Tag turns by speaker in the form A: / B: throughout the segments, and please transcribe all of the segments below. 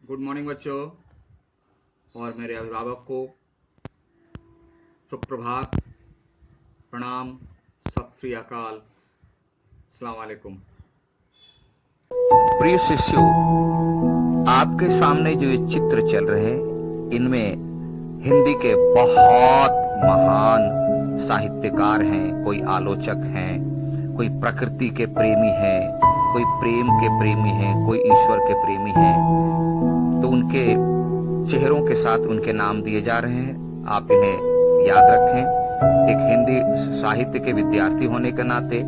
A: Good morning बच्चों और मेरे अभिभावक को सुप्रभात, प्रणाम, सत श्री अकाल, अस्सलाम वालेकुम।
B: प्रिय शिष्यों, आपके सामने जो ये चित्र चल रहे हैं, इनमें हिंदी के बहुत महान साहित्यकार हैं, कोई आलोचक हैं, कोई प्रकृति के प्रेमी हैं, कोई प्रेम के प्रेमी हैं, कोई ईश्वर के प्रेमी हैं। तो उनके चेहरों के साथ उनके नाम दिए जा रहे हैं। आप इन्हें याद रखें। एक हिंदी साहित्य के विद्यार्थी होने के नाते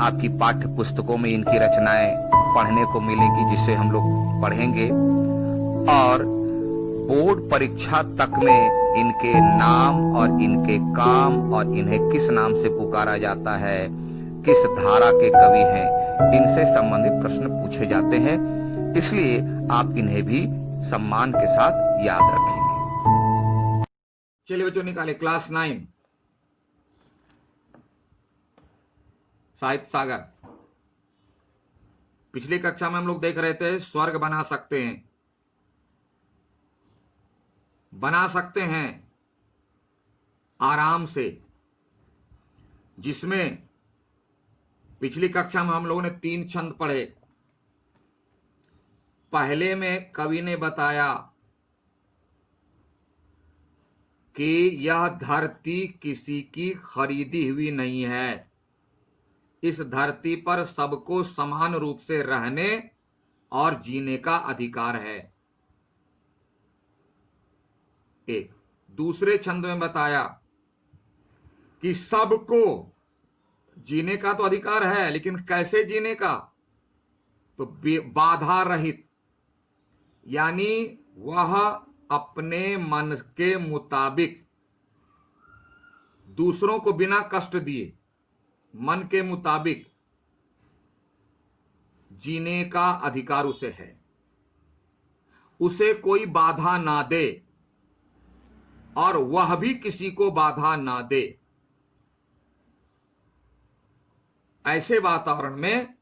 B: आपकी पाठ्य पुस्तकों में इनकी रचनाएं पढ़ने को मिलेगी, जिसे हम लोग पढ़ेंगे, और बोर्ड परीक्षा तक में इनके नाम और इनके काम और इन्हें किस नाम से पुकारा जाता है, किस धारा के कवि हैं, इनसे संबंधित प्रश्न पूछे जाते हैं। इसलिए आप इन्हें भी सम्मान के साथ याद रखेंगे।
A: चलिए बच्चों, निकाले क्लास 9 साहित्य सागर। पिछली कक्षा में हम लोग देख रहे थे स्वर्ग बना सकते हैं आराम से, जिसमें पिछली कक्षा में हम लोगों ने 3 छंद पढ़े। पहले में कवि ने बताया कि यह धरती किसी की खरीदी हुई नहीं है, इस धरती पर सबको समान रूप से रहने और जीने का अधिकार है। एक दूसरे छंद में बताया कि सबको जीने का तो अधिकार है, लेकिन कैसे जीने का? तो बाधा रहित, यानी वह अपने मन के मुताबिक, दूसरों को बिना कष्ट दिए, मन के मुताबिक जीने का अधिकार उसे है। उसे कोई बाधा ना दे और वह भी किसी को बाधा ना दे। ऐसे वातावरण में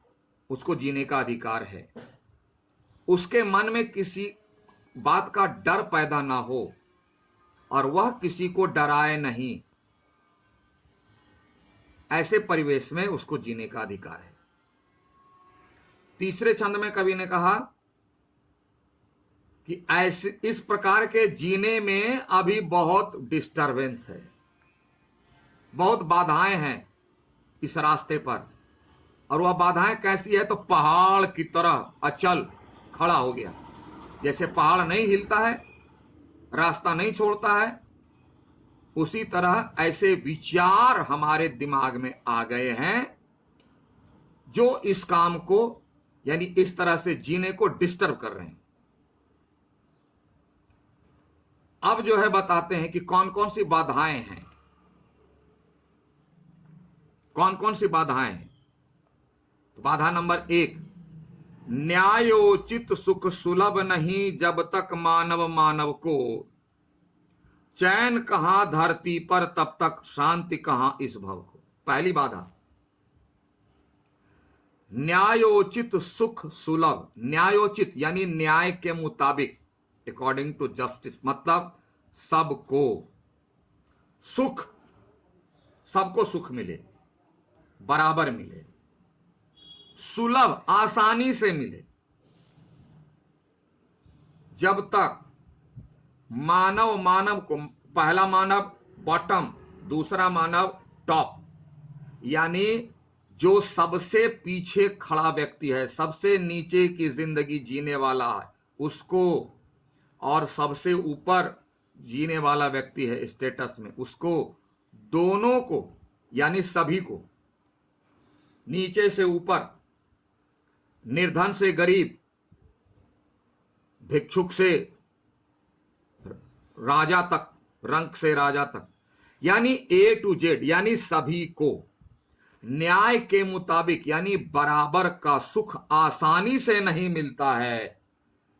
A: उसको जीने का अधिकार है। उसके मन में किसी बात का डर पैदा ना हो और वह किसी को डराए नहीं। ऐसे परिवेश में उसको जीने का अधिकार है। तीसरे छंद में कवि ने कहा कि ऐसे इस प्रकार के जीने में अभी बहुत डिस्टरबेंस है, बहुत बाधाएं हैं इस रास्ते पर। और वह बाधाएं कैसी है? तो पहाड़ की तरह अचल खड़ा हो गया। जैसे पहाड़ नहीं हिलता है, रास्ता नहीं छोड़ता है, उसी तरह ऐसे विचार हमारे दिमाग में आ गए हैं जो इस काम को, यानी इस तरह से जीने को डिस्टर्ब कर रहे हैं। अब जो है बताते हैं कि कौन कौन सी बाधाएं हैं। कौन कौन सी बाधाएं हैं? तो बाधा नंबर 1, न्यायोचित सुख सुलभ नहीं जब तक मानव मानव को, चैन कहां धरती पर तब तक शांति कहां इस भव को। पहली बाधा, न्यायोचित सुख सुलभ। न्यायोचित यानी न्याय के मुताबिक, अकॉर्डिंग टू जस्टिस, मतलब सबको सुख, सबको सुख मिले, बराबर मिले, सुलभ आसानी से मिले। जब तक मानव मानव को, पहला मानव बॉटम, दूसरा मानव टॉप, यानी जो सबसे पीछे खड़ा व्यक्ति है, सबसे नीचे की जिंदगी जीने वाला है उसको, और सबसे ऊपर जीने वाला व्यक्ति है स्टेटस में, उसको, दोनों को, यानी सभी को, नीचे से ऊपर, निर्धन से गरीब, भिक्षुक से राजा तक, रंक से राजा तक, यानी ए टू जेड, यानी सभी को न्याय के मुताबिक, यानी बराबर का सुख आसानी से नहीं मिलता है।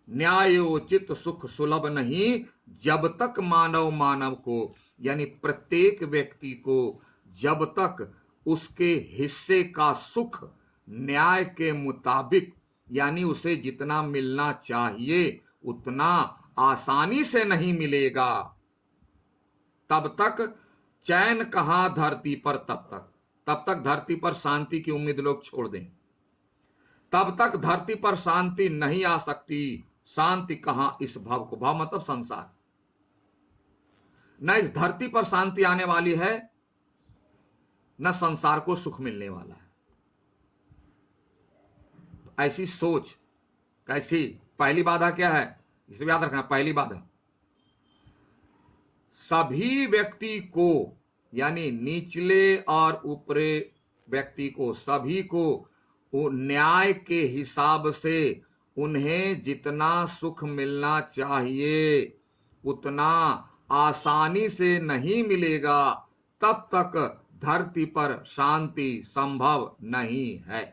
A: न्यायोचित सुख सुलभ नहीं जब तक मानव मानव को, यानी प्रत्येक व्यक्ति को जब तक उसके हिस्से का सुख न्याय के मुताबिक, यानी उसे जितना मिलना चाहिए उतना आसानी से नहीं मिलेगा। तब तक चैन कहां धरती पर, तब तक धरती पर शांति की उम्मीद लोग छोड़ दें। तब तक धरती पर शांति नहीं आ सकती। शांति कहां इस भव को, भव मतलब संसार, न इस धरती पर शांति आने वाली है, न संसार को सुख मिलने वाला है। तो ऐसी सोच कैसी? पहली बाधा क्या है, इसे याद रखना। पहली बाधा, सभी व्यक्ति को, यानी निचले और ऊपरे व्यक्ति को, सभी को वो न्याय के हिसाब से उन्हें जितना सुख मिलना चाहिए उतना आसानी से नहीं मिलेगा। तब तक धरती पर शांति संभव नहीं है।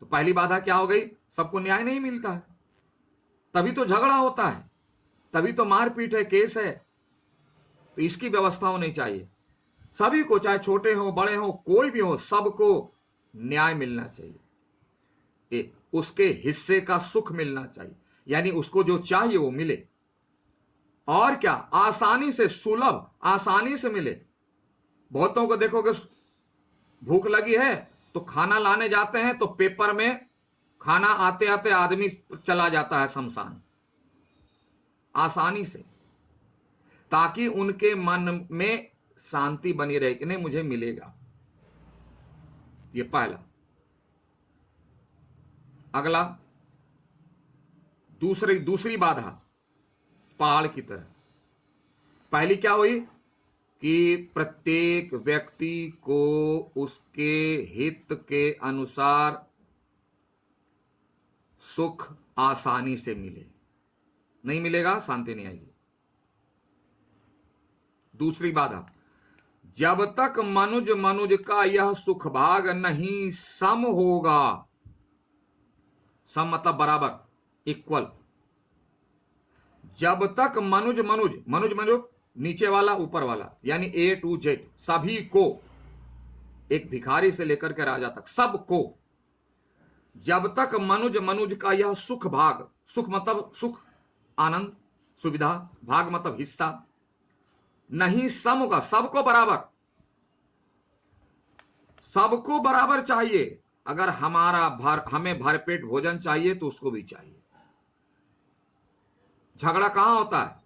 A: तो पहली बाधा क्या हो गई? सबको न्याय नहीं मिलता है, तभी तो झगड़ा होता है, तभी तो मारपीट है, केस है। तो इसकी व्यवस्था होनी चाहिए। सभी को, चाहे छोटे हो बड़े हो कोई भी हो, सबको न्याय मिलना चाहिए, उसके हिस्से का सुख मिलना चाहिए, यानी उसको जो चाहिए वो मिले। और क्या? आसानी से, सुलभ, आसानी से मिले। बहुतों को देखोगे भूख लगी है तो खाना लाने जाते हैं तो पेपर में खाना आते आते आदमी चला जाता है शमशान, आसानी से, ताकि उनके मन में शांति बनी रहे कि नहीं मुझे मिलेगा। ये पहला। अगला, दूसरी बाधा पहाड़ की तरह। पहली क्या हुई कि प्रत्येक व्यक्ति को उसके हित के अनुसार सुख आसानी से मिले। नहीं मिलेगा, शांति नहीं आएगी। दूसरी बाधा, जब तक मनुज का यह सुख भाग नहीं सम होगा, सम मतलब बराबर, इक्वल। जब तक मनुज नीचे वाला ऊपर वाला, यानी A to Z, सभी को, एक भिखारी से लेकर के राजा तक सबको, जब तक मनुज का यह सुख भाग, सुख मतलब सुख, आनंद, सुविधा, भाग मतलब हिस्सा, नहीं सम होगा, सबको बराबर, सबको बराबर चाहिए। अगर हमें भरपेट भोजन चाहिए तो उसको भी चाहिए। झगड़ा कहां होता है?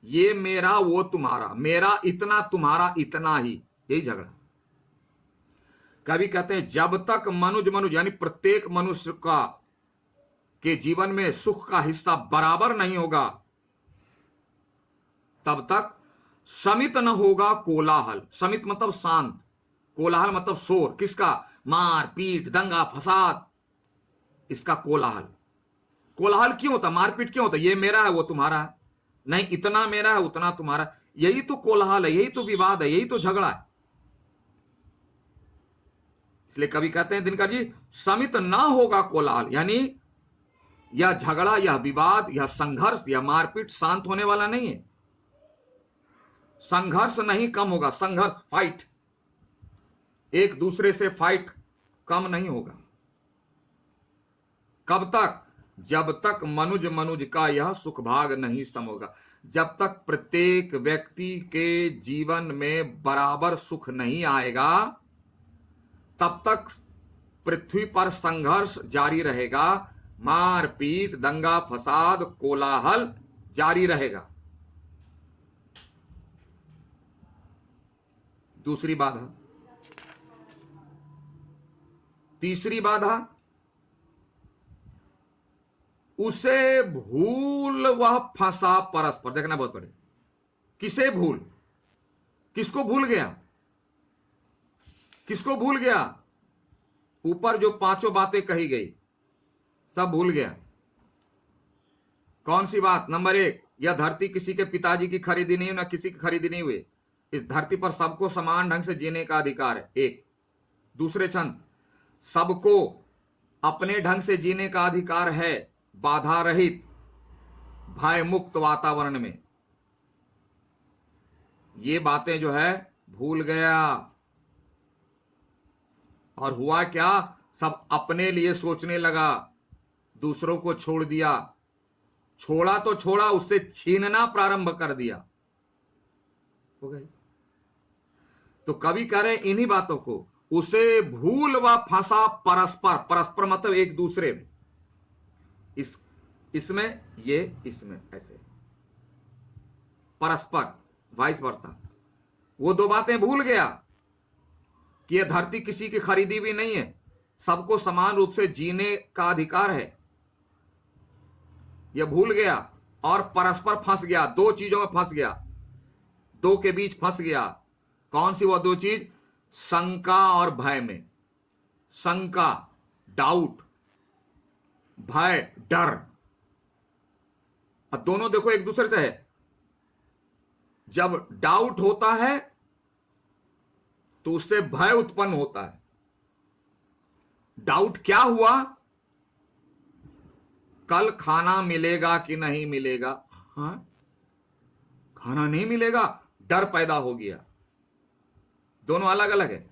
A: ये मेरा वो तुम्हारा, मेरा इतना तुम्हारा इतना ही, यही झगड़ा। कभी कहते हैं जब तक मनुज यानी प्रत्येक मनुष्य का के जीवन में सुख का हिस्सा बराबर नहीं होगा तब तक समित न होगा कोलाहल। समित मतलब शांत, कोलाहल मतलब शोर। किसका? मार पीट, दंगा फसाद, इसका कोलाहल। कोलाहल क्यों होता? मारपीट क्यों होता? ये मेरा है वो तुम्हारा है, नहीं इतना मेरा है उतना तुम्हारा। यही तो कोलाहल है, यही तो विवाद है, यही तो झगड़ा है। इसलिए कभी कहते हैं दिनकर जी, समित ना होगा कोलाहल, यानी यह झगड़ा, यह विवाद, यह संघर्ष, यह मारपीट शांत होने वाला नहीं है। संघर्ष नहीं कम होगा, संघर्ष, फाइट, एक दूसरे से फाइट कम नहीं होगा। कब तक? जब तक मनुज का यह सुख भाग नहीं सम होगा। जब तक प्रत्येक व्यक्ति के जीवन में बराबर सुख नहीं आएगा तब तक पृथ्वी पर संघर्ष जारी रहेगा, मारपीट, दंगा फसाद, कोलाहल जारी रहेगा। दूसरी बाधा। तीसरी बाधा, उसे भूल वह फंसा परस्पर। देखना बहुत बड़े, किसे भूल? किसको भूल गया? किसको भूल गया? ऊपर जो पांचों बातें कही गई सब भूल गया। कौन सी बात? नंबर 1, यह धरती किसी के पिताजी की खरीदी नहीं हुई, ना किसी की खरीदी नहीं हुई। इस धरती पर सबको समान ढंग से जीने का अधिकार है, एक। दूसरे छंद, सबको अपने ढंग से जीने का अधिकार है, बाधा रहित, भय मुक्त वातावरण में। ये बातें जो है भूल गया। और हुआ क्या? सब अपने लिए सोचने लगा, दूसरों को छोड़ दिया, छोड़ा तो छोड़ा, उससे छीनना प्रारंभ कर दिया, हो गई। तो कवि कह रहे इन्हीं बातों को, उसे भूल व फंसा परस्पर, परस्पर मतलब एक दूसरे में, इसमें ये इसमें, ऐसे परस्पर, वाइस वर्सा। वो दो बातें भूल गया कि यह धरती किसी की खरीदी भी नहीं है, सबको समान रूप से जीने का अधिकार है, यह भूल गया और परस्पर फंस गया, दो चीजों में फंस गया, दो के बीच फंस गया। कौन सी वो दो चीज? शंका और भय में। शंका, डाउट, भय, डर। अब दोनों देखो एक दूसरे से है। जब डाउट होता है तो उससे भय उत्पन्न होता है। डाउट क्या हुआ? कल खाना मिलेगा कि नहीं मिलेगा, हाँ खाना नहीं मिलेगा, डर पैदा हो गया। दोनों अलग अलग है।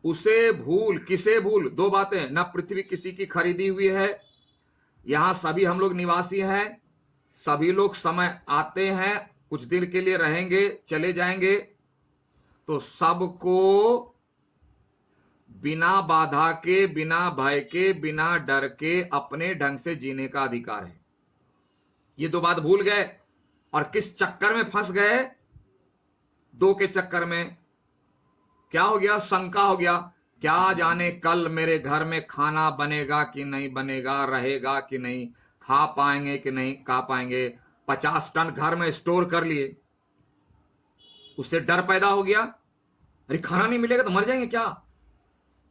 A: उसे भूल, किसे भूल? दो बातें, न पृथ्वी किसी की खरीदी हुई है, यहां सभी हम लोग निवासी हैं, सभी लोग समय आते हैं, कुछ दिन के लिए रहेंगे, चले जाएंगे, तो सबको बिना बाधा के, बिना भय के, बिना डर के अपने ढंग से जीने का अधिकार है। ये दो बात भूल गए और किस चक्कर में फंस गए? दो के चक्कर में। क्या हो गया? शंका हो गया, क्या जाने कल मेरे घर में खाना बनेगा कि नहीं बनेगा, रहेगा कि नहीं, खा पाएंगे कि नहीं खा पाएंगे। 50 टन घर में स्टोर कर लिए, उससे डर पैदा हो गया, अरे खाना नहीं मिलेगा तो मर जाएंगे क्या।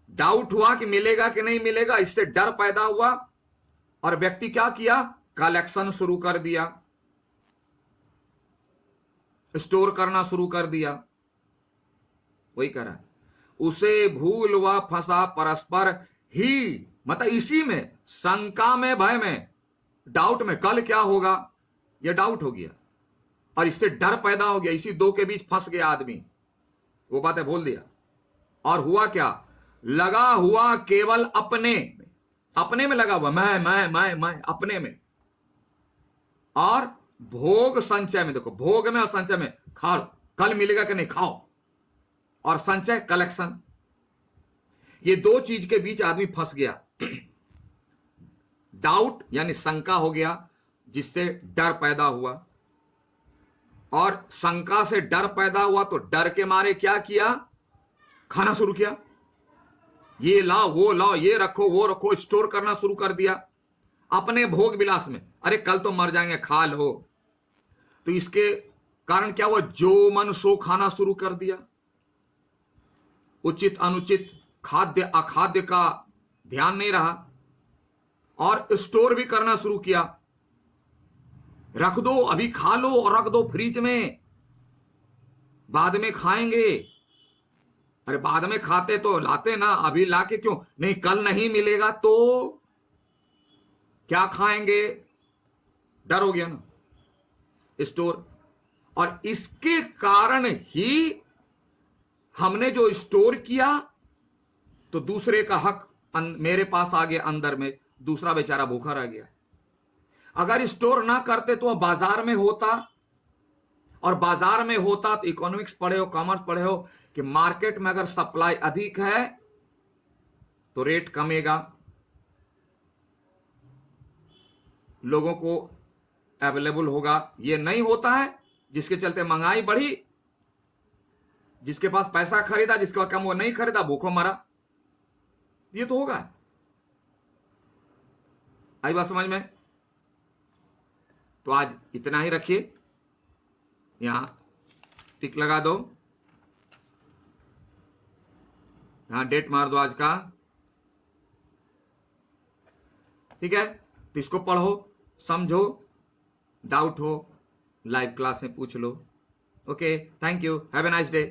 A: डाउट हुआ कि मिलेगा कि नहीं मिलेगा, इससे डर पैदा हुआ और व्यक्ति क्या किया? कलेक्शन शुरू कर दिया, स्टोर करना शुरू कर दिया। वही कह रहा है, उसे भूल व फंसा परस्पर ही, मतलब इसी में, शंका में, भय में, डाउट में, कल क्या होगा, यह डाउट हो गया और इससे डर पैदा हो गया। इसी दो के बीच फंस गया आदमी, वो बातें बोल दिया। और हुआ क्या? लगा हुआ केवल अपने में, अपने में लगा हुआ, मैं अपने में, और भोग संचय में। देखो, भोग में और संचय में, खा लो, कल मिलेगा कि नहीं, खाओ, और संचय, कलेक्शन, ये दो चीज के बीच आदमी फंस गया। डाउट यानी शंका हो गया, जिससे डर पैदा हुआ, और शंका से डर पैदा हुआ तो डर के मारे क्या किया? खाना शुरू किया, ये लाओ वो लाओ, ये रखो वो रखो, स्टोर करना शुरू कर दिया अपने भोग विलास में। अरे कल तो मर जाएंगे, खा लो। तो इसके कारण क्या हुआ? जो मन सो खाना शुरू कर दिया। उचित अनुचित, खाद्य अखाद्य का ध्यान नहीं रहा, और स्टोर भी करना शुरू किया। रख दो, अभी खा लो और रख दो फ्रिज में, बाद में खाएंगे। अरे बाद में खाते तो लाते ना, अभी लाके क्यों? नहीं, कल नहीं मिलेगा तो क्या खाएंगे? डर हो गया ना, स्टोर। और इसके कारण ही हमने जो स्टोर किया तो दूसरे का हक मेरे पास आ गया अंदर में, दूसरा बेचारा भूखा रह गया। अगर स्टोर ना करते तो बाजार में होता, और बाजार में होता तो इकोनॉमिक्स पढ़े हो, कॉमर्स पढ़े हो, कि मार्केट में अगर सप्लाई अधिक है तो रेट कमेगा, लोगों को अवेलेबल होगा। ये नहीं होता है, जिसके चलते महंगाई बढ़ी, जिसके पास पैसा खरीदा, जिसके पास कम वो नहीं खरीदा, भूखों मरा। ये तो होगा। आई बात समझ में? तो आज इतना ही रखिए, यहां टिक लगा दो, यहां डेट मार दो आज का, ठीक है। तो इसको पढ़ो, समझो, डाउट हो लाइव क्लास में पूछ लो। Okay, thank you, have a nice day.